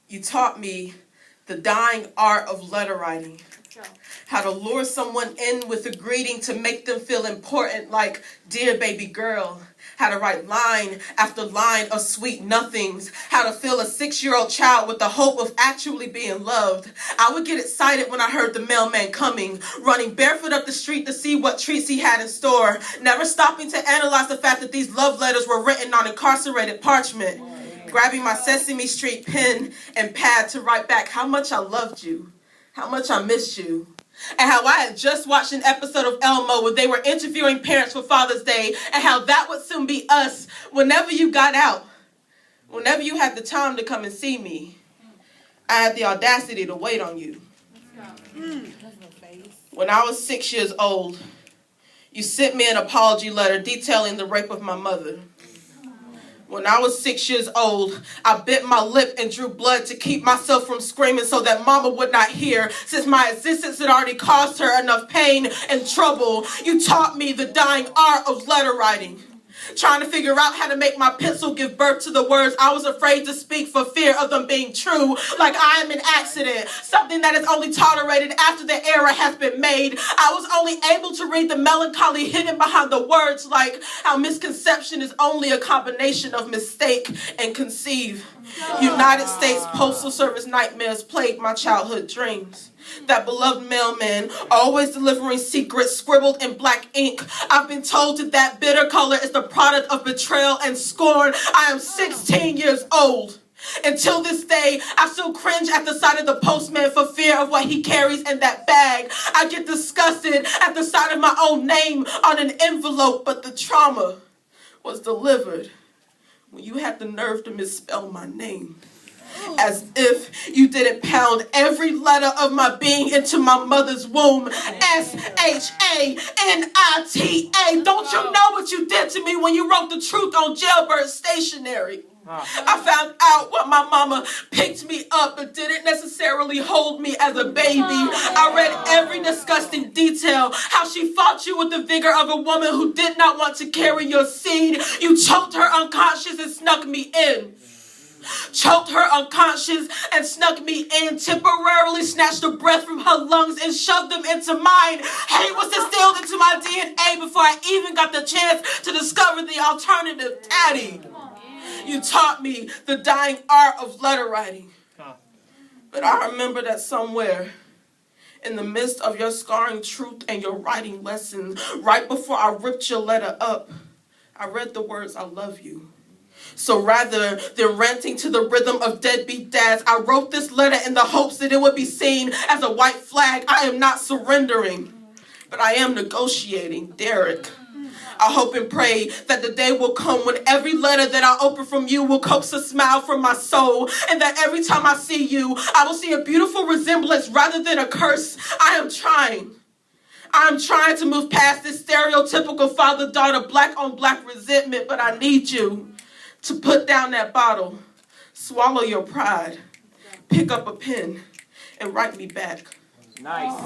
You taught me the dying art of letter writing. How to lure someone in with a greeting to make them feel important, like, dear baby girl. How to write line after line of sweet nothings. How to fill a 6-year-old child with the hope of actually being loved. I would get excited when I heard the mailman coming, running barefoot up the street to see what treats he had in store, never stopping to analyze the fact that these love letters were written on incarcerated parchment. Grabbing my Sesame Street pen and pad to write back how much I loved you, how much I missed you, and how I had just watched an episode of Elmo where they were interviewing parents for Father's Day, and how that would soon be us whenever you got out, whenever you had the time to come and see me. I had the audacity to wait on you. When I was 6 years old, you sent me an apology letter detailing the rape of my mother. When I was 6 years old, I bit my lip and drew blood to keep myself from screaming so that mama would not hear, since my existence had already caused her enough pain and trouble. You taught me the dying art of letter writing, trying to figure out how to make my pencil give birth to the words I was afraid to speak for fear of them being true, like I am an accident, something that is only tolerated after the error has been made. I was only able to read the melancholy hidden behind the words, like how misconception is only a combination of mistake and conceive. United States Postal Service nightmares plagued my childhood dreams. That beloved mailman, always delivering secrets scribbled in black ink. I've been told that that bitter color is the product of betrayal and scorn. I am 16 years old. Until this day, I still cringe at the sight of the postman for fear of what he carries in that bag. I get disgusted at the sight of my own name on an envelope, but the trauma was delivered when you had the nerve to misspell my name. As if you didn't pound every letter of my being into my mother's womb. Shanita. Don't you know what you did to me when you wrote the truth on jailbird stationery? I found out when my mama picked me up but didn't necessarily hold me as a baby. I read every disgusting detail, how she fought you with the vigor of a woman who did not want to carry your seed. You choked her unconscious and snuck me in. Choked her unconscious and snuck me in, temporarily snatched the breath from her lungs and shoved them into mine. Hate was instilled into my DNA before I even got the chance to discover the alternative. Daddy, you taught me the dying art of letter writing. But I remember that somewhere in the midst of your scarring truth and your writing lessons, right before I ripped your letter up, I read the words, I love you. So rather than ranting to the rhythm of deadbeat dads, I wrote this letter in the hopes that it would be seen as a white flag. I am not surrendering, but I am negotiating, Derek. I hope and pray that the day will come when every letter that I open from you will coax a smile from my soul, and that every time I see you, I will see a beautiful resemblance rather than a curse. I'm trying to move past this stereotypical father-daughter black-on-black resentment, but I need you to put down that bottle, swallow your pride, pick up a pen, and write me back. Nice.